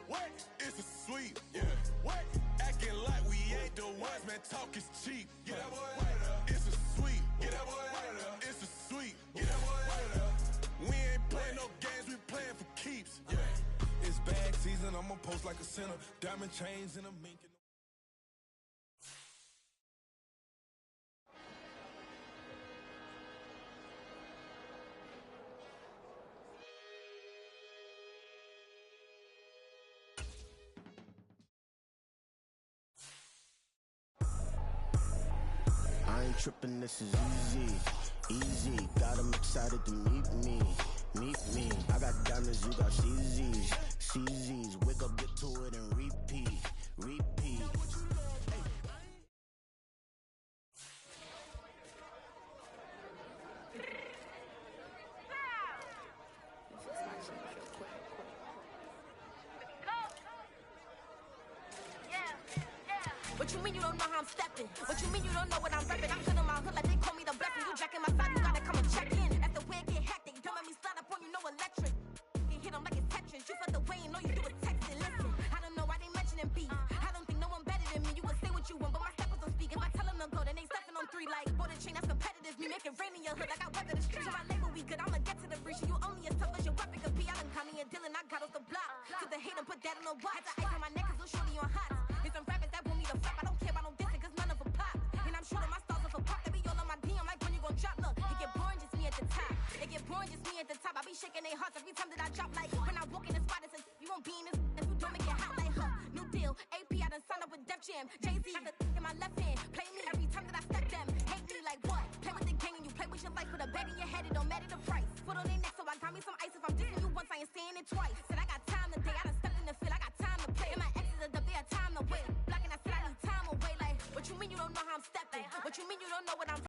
what? It's a sweet, yeah. What? Acting like we ain't the ones, man, talk is cheap. Get that boy out of there. It's a sweet, get that boy out of there. It's a sweet, get that boy out of there. We ain't playing no games, we playing for keeps, yeah. It's bag season, I'ma post like a sinner. Diamond chains and a mink. I ain't tripping, this is easy, easy. Got them excited to meet me. I got diamonds, you got CZs, CZs. Wake up, get to it, and repeat. What you mean you don't know how I'm stepping? What you mean you don't know what I'm repping? I'm good in my hood like they call me the blessing. You jacking my side, you gotta come and check in. As the way get hectic, don't make me slide up on you, no electric. You hit them like it's Tetris. You felt the way and all you do is text and listen. I don't know why they mentioning beef. I don't think no one better than me. You would say what you want, but my steppers don't speak. If I tell them to go, then they stepping on 3 like border chain. That's competitive. Me make it rain in your hood like I weather the street. So my label we good, I'ma get to the breach. You only as tough as your weapon could be. I done Connie and Dylan, I got off the block. Cause the hate and put that on the watch. The ice on my neck is little shorty on hot. There's some rappers that want me to flap. I don't care about no dissing cause none of them pop. And I'm shooting my stars off a pop. They be all on my DM like when you gon' drop. Look, it get boring just me at the top. It get boring just me at the top. I be shaking their hearts every time that I drop. Like when I walk in the spot, it says you won't be in this. If you don't make it hot like new deal. AP, I done signed up with Def Jam. Jay-Z got the in my left hand. Play me every time that I step them. Hate me like what? Play with the gang and you play with your life. Put a bag in your head, it don't matter the price. Foot on their neck, so I got me some ice. If I'm dissing you once, I ain't saying it twice. Said I got time today, I done stepped in the field, I got time to play. And my exes are up there, time to wait. Blocking, I said I need time away. Like, what you mean you don't know how I'm stepping? What you mean you don't know what I'm